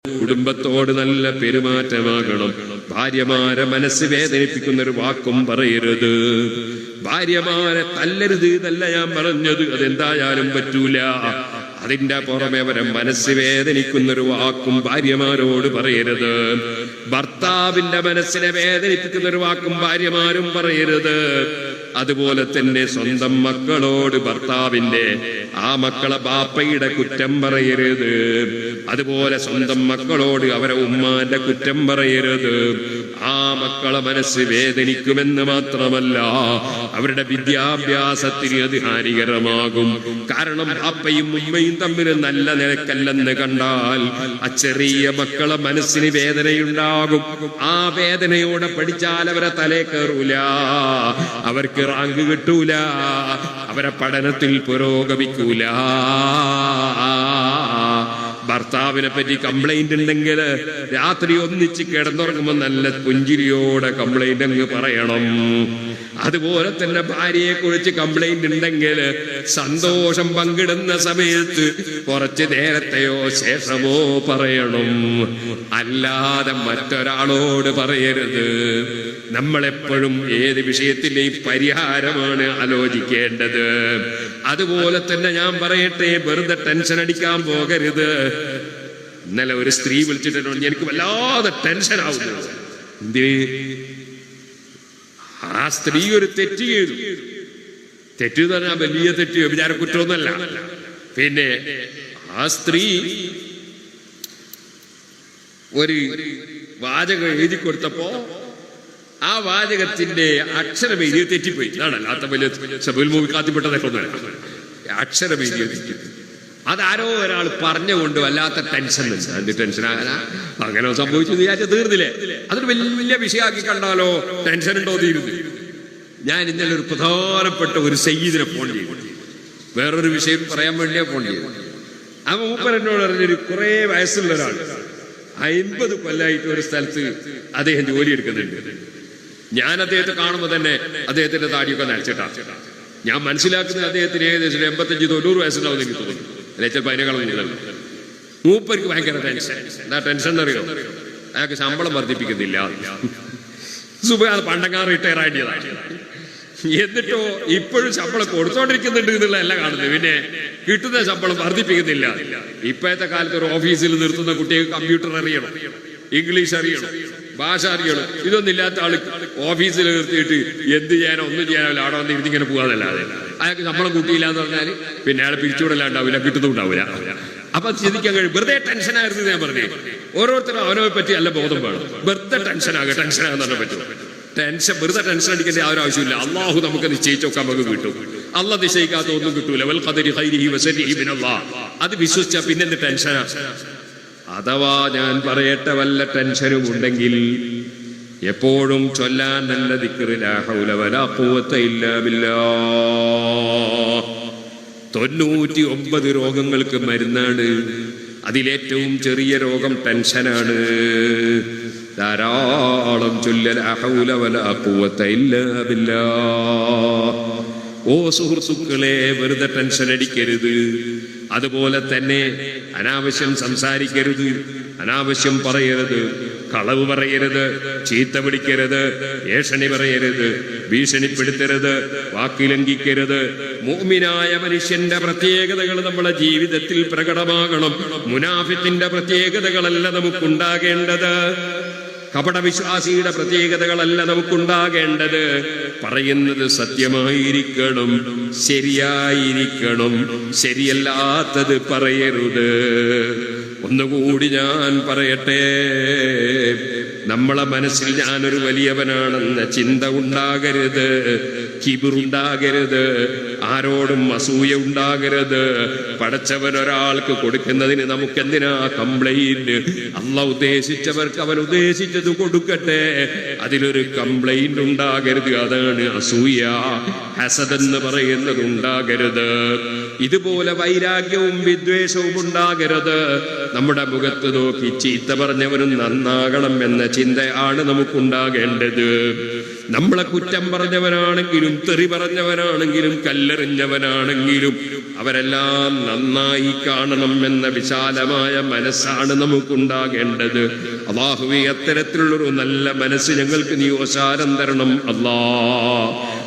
കുടുംബത്തോട് നല്ല പെരുമാറ്റമാകണം. ഭാര്യമാരെ മനസ്സ് വേദനിപ്പിക്കുന്ന ഒരു വാക്കും പറയരുത്. ഭാര്യമാരെ തല്ലരുത് എന്നല്ല ഞാൻ പറഞ്ഞത്, അതെന്തായാലും പറ്റൂല. അതിന്റെ പുറമെ അവരെ മനസ്സ് വേദനിക്കുന്നൊരു വാക്കും ഭാര്യമാരോട് പറയരുത്. ഭർത്താവിന്റെ മനസ്സിനെ വേദനിപ്പിക്കുന്ന ഒരു വാക്കും ഭാര്യമാരും പറയരുത്. അതുപോലെ തന്നെ സ്വന്തം മക്കളോട് ഭർത്താവിന്റെ ആ മക്കളെ ബാപ്പയുടെ കുറ്റം പറയരുത്. അതുപോലെ സ്വന്തം മക്കളോട് അവരെ ഉമ്മാന്റെ കുറ്റം പറയരുത്. ആ മക്കളെ മനസ്സ് വേദനിക്കുമെന്ന് മാത്രമല്ല, അവരുടെ വിദ്യാഭ്യാസത്തിന് അത് ഹാനികരമാകും. കാരണം ബാപ്പയും ഉമ്മയും തമ്മിൽ നല്ല നിലക്കല്ലെന്ന് കണ്ടാൽ ആ ചെറിയ മക്കളെ മനസ്സിന് വേദനയുണ്ടാകും. ആ വേദനയോടെ പഠിച്ചാൽ അവരെ തലേ കയറൂല, അവർക്ക് റാങ്ക് കിട്ടൂല, അവരെ പഠനത്തിൽ പുരോഗമിക്കൂല. ഭർത്താവിനെ പറ്റി കംപ്ലൈന്റ് ഉണ്ടെങ്കിൽ രാത്രി ഒന്നിച്ച് കിടന്നുറങ്ങുമ്പോൾ നല്ല പുഞ്ചിരിയോടെ കംപ്ലൈന്റ് അങ്ങ് പറയണം. അതുപോലെ തന്നെ ഭാര്യയെ കുറിച്ച് കംപ്ലൈന്റ് ഉണ്ടെങ്കിൽ സന്തോഷം പങ്കിടുന്ന സമയത്ത് കുറച്ച് നേരത്തെയോ ശേഷമോ പറയണം, അല്ലാതെ മറ്റൊരാളോട് പറയരുത്. നമ്മളെപ്പോഴും ഏത് വിഷയത്തിന്റെയും പരിഹാരമാണ് ആലോചിക്കേണ്ടത്. അതുപോലെ തന്നെ ഞാൻ പറയട്ടെ, വെറുതെ ടെൻഷൻ അടിക്കാൻ പോകരുത്. ഇന്നലെ ഒരു സ്ത്രീ വിളിച്ചിട്ടുണ്ട്, എനിക്ക് വല്ലാതെ ടെൻഷൻ ആവുന്നു. എന്തിന്? ആ സ്ത്രീ ഒരു തെറ്റ് ചെയ്തു. തെറ്റ് പറഞ്ഞാൽ വലിയ തെറ്റ്, വിചാര കുറ്റമൊന്നുമല്ല. പിന്നെ ആ സ്ത്രീ ഒരു വാചകം എഴുതി കൊടുത്തപ്പോ ആ വാചകത്തിന്റെ അക്ഷരം എഴുതി തെറ്റിപ്പോയി. അല്ലാത്ത വലിയ സബുൽ മൂവി കാത്തിപ്പെട്ടതൊക്കെ അക്ഷരം എഴുതി തെറ്റി. അതാരോ ഒരാൾ പറഞ്ഞുകൊണ്ട് വല്ലാത്ത ടെൻഷൻ. എന്ത് ടെൻഷൻ ആകാനാ? അങ്ങനെ സംഭവിച്ചു വിചാരിച്ച തീർന്നില്ലേ? അതൊരു വലിയ വിഷയമാക്കി കണ്ടാലോ ടെൻഷൻ ഉണ്ടോ തീരുന്നു. ഞാൻ ഇന്നലെ ഒരു പ്രധാനപ്പെട്ട ഒരു സയ്യിദിനെ ഫോൺ ചെയ്തു, വേറൊരു വിഷയം പറയാൻ വേണ്ടിയാ ഫോൺ ചെയ്തു. ആ മൂപ്പർ എന്നോട് പറഞ്ഞൊരു കുറെ വയസ്സുള്ള ഒരാൾ 50 കൊല്ലമായിട്ട് ഒരു സ്ഥലത്ത് അദ്ദേഹം ജോലി എടുക്കുന്നുണ്ട്. ഞാൻ അദ്ദേഹത്തെ കാണുമ്പോൾ തന്നെ അദ്ദേഹത്തിന്റെ താടിയൊക്കെ നനച്ചിട്ടാണ്. ഞാൻ മനസ്സിലാക്കുന്നത് അദ്ദേഹത്തിന് ഏകദേശം 85-90 വയസ്സുണ്ടാവും എനിക്ക് തോന്നുന്നു. അല്ലെ ചിലപ്പോൾ അതിനേക്കാളും. മൂപ്പർക്ക് ഭയങ്കര ടെൻഷൻ. എന്താ ടെൻഷൻ അറിയോ? അയാൾക്ക് ശമ്പളം വർദ്ധിപ്പിക്കുന്നില്ല. സുബൈ പണ്ടങ്ങാർ റിട്ടയർ ആയിട്ടതാണ്. എന്നിട്ടോ ഇപ്പോഴും ശമ്പളം കൊടുത്തോണ്ടിരിക്കുന്നുണ്ട് എന്നുള്ള എല്ലാം കാണുന്നത്. പിന്നെ കിട്ടുന്ന ശമ്പളം വർദ്ധിപ്പിക്കുന്നില്ല. ഇപ്പോഴത്തെ കാലത്ത് ഒരു ഓഫീസിൽ നിർത്തുന്ന കുട്ടികൾക്ക് കമ്പ്യൂട്ടർ അറിയണം, ഇംഗ്ലീഷ് അറിയണം, ഭാഷ അറിയണം. ഇതൊന്നും ഇല്ലാത്ത ആള് ഓഫീസിൽ നിർത്തിയിട്ട് എന്ത് ചെയ്യാനോ ഒന്നും ചെയ്യാനോ ആടോ വന്ന് ഇരുന്നിങ്ങനെ പോകാതല്ലാതെ അയാൾക്ക് ശമ്പളം കൂട്ടിയില്ല എന്ന് പറഞ്ഞാൽ പിന്നെ അയാളെ പിരിച്ചുവിടലുണ്ടാവില്ല, കിട്ടുന്നുണ്ടാവില്ല. അപ്പൊ ചിന്തിക്കാൻ കഴിയും. വെറുതെ ടെൻഷനായിരുന്നു ഞാൻ പറഞ്ഞേ. ഓരോരുത്തരും അവനവനെ പറ്റി നല്ല ബോധം വേണം. വെറുതെ ടെൻഷനാകാൻ തന്നെ പറ്റും. ടെൻഷൻ വെറുതെ ടെൻഷൻ അടിക്കേണ്ട ആ ഒരു ആവശ്യമില്ല. അള്ളാഹു നമുക്ക് നിശ്ചയിച്ചൊക്കെ നമുക്ക് കിട്ടും. അള്ളാഹ് നിശ്ചയിക്കാത്ത ഒന്നും കിട്ടൂല. വൽ ഖദരി ഖൈരിഹി വശരിഹി മിനല്ലാഹ്. അത് വിശ്വസിച്ചാൽ പിന്നെ ടെൻഷനാ. അഥവാ ഞാൻ പറയട്ടെ, വല്ല ടെൻഷനും ഉണ്ടെങ്കിൽ എപ്പോഴും ചൊല്ലാൻ നല്ല ദിക്ർ, ലാ ഹൗല വലാ ഖുവത ഇല്ലാ ബില്ലാഹ്. 99 രോഗങ്ങൾക്ക് മരുന്നാണ്. അതിലേറ്റവും ചെറിയ രോഗം ടെൻഷനാണ്. ധാരാളം ചൊല്ലൽ, ലാ ഹൗല വലാ ഖുവത ഇല്ലാ ബില്ലാഹ്. ഓ സുഹൃത്തുക്കളെ, വെറുതെ ടെൻഷൻ അടിക്കരുത്. അതുപോലെ തന്നെ അനാവശ്യം സംസാരിക്കരുത്, അനാവശ്യം പറയരുത്, കളവ് പറയരുത്, ചീത്ത വിളിക്കരുത്, ഏഷണി പറയരുത്, ഭീഷണിപ്പെടുത്തരുത്, വാക്ക് ലംഘിക്കരുത്. മുഅ്മിനായ മനുഷ്യന്റെ പ്രത്യേകതകൾ നമ്മുടെ ജീവിതത്തിൽ പ്രകടമാകണം. മുനാഫിക്കിന്റെ പ്രത്യേകതകളല്ല നമുക്കുണ്ടാകേണ്ടത്. കപടവിശ്വാസിയുടെ പ്രത്യേകതകളല്ല നമുക്കുണ്ടാകേണ്ടത്. പറയുന്നത് സത്യമായിരിക്കണം, ശരിയായിരിക്കണം, ശരിയല്ലാത്തത് പറയരുത്. ഒന്നുകൂടി ഞാൻ പറയട്ടെ, നമ്മളെ മനസ്സിൽ ഞാനൊരു വലിയവനാണെന്ന ചിന്ത ഉണ്ടാകരുത്, കിബിറുണ്ടാകരുത്, ആരോടും അസൂയ ഉണ്ടാകരുത്. പടച്ചവൻ ഒരാൾക്ക് കൊടുക്കുന്നതിന് നമുക്കെന്തിനാ കംപ്ലൈന്റ്? അള്ളാഹ് ഉദ്ദേശിച്ചവർക്ക് അവൻ ഉദ്ദേശിച്ചത് കൊടുക്കട്ടെ, അതിലൊരു കംപ്ലൈന്റ് ഉണ്ടാകരുത്. അതാണ് അസൂയ, ഹസദ് എന്ന് പറയുന്നത് ഉണ്ടാകരുത്. ഇതുപോലെ വൈരാഗ്യവും വിദ്വേഷവും ഉണ്ടാകരുത്. നമ്മുടെ മുഖത്ത് നോക്കി ചീത്ത പറഞ്ഞവനും നന്നാകണം എന്ന ചിന്തയാണ് നമുക്കുണ്ടാകേണ്ടത്. നമ്മളെ കുറ്റം പറഞ്ഞവനാണെങ്കിലും തെറി പറഞ്ഞവനാണെങ്കിലും കല്ലെറിഞ്ഞവനാണെങ്കിലും അവരെല്ലാം നന്നായി കാണണം എന്ന വിശാലമായ മനസ്സാണ് നമുക്കുണ്ടാകേണ്ടത്. അല്ലാഹുവേ, അത്തരത്തിലുള്ളൊരു നല്ല മനസ്സ് ഞങ്ങൾക്ക് നീ ഓശാരം തരണം അല്ലാ.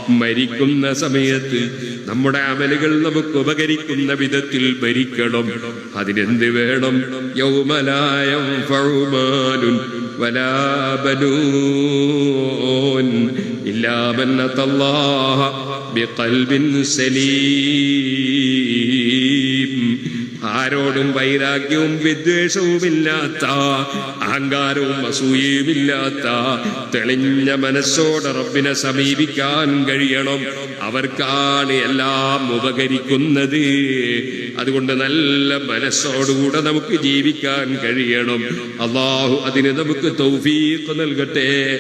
മരിക്കുന്ന സമയത്ത് നമ്മുടെ അമലുകൾ നമുക്ക് ഉപകരിക്കുന്ന വിധത്തിൽ മരിക്കണം. അതിനെന്ത് വേണം? യൗമലായം ഫൗമാലുൻ വലാ ബനൂൻ ഇല്ലാ മൻ അത്തല്ലാഹ ബിഖൽബിൻ സലീം. ആരോടും വൈരാഗ്യവും വിദ്വേഷവുമില്ലാത്ത, അഹങ്കാരവും അസൂയയുമില്ലാത്ത തെളിഞ്ഞ മനസ്സോടെ റബ്ബിനെ സമീപിക്കാൻ കഴിയണം. അവർക്കാണ് എല്ലാം ഉപകരിക്കുന്നത്. അതുകൊണ്ട് നല്ല മനസ്സോടുകൂടെ നമുക്ക് ജീവിക്കാൻ കഴിയണം. അല്ലാഹു അതിന് നമുക്ക് തൗഫീഖ് നൽകട്ടെ.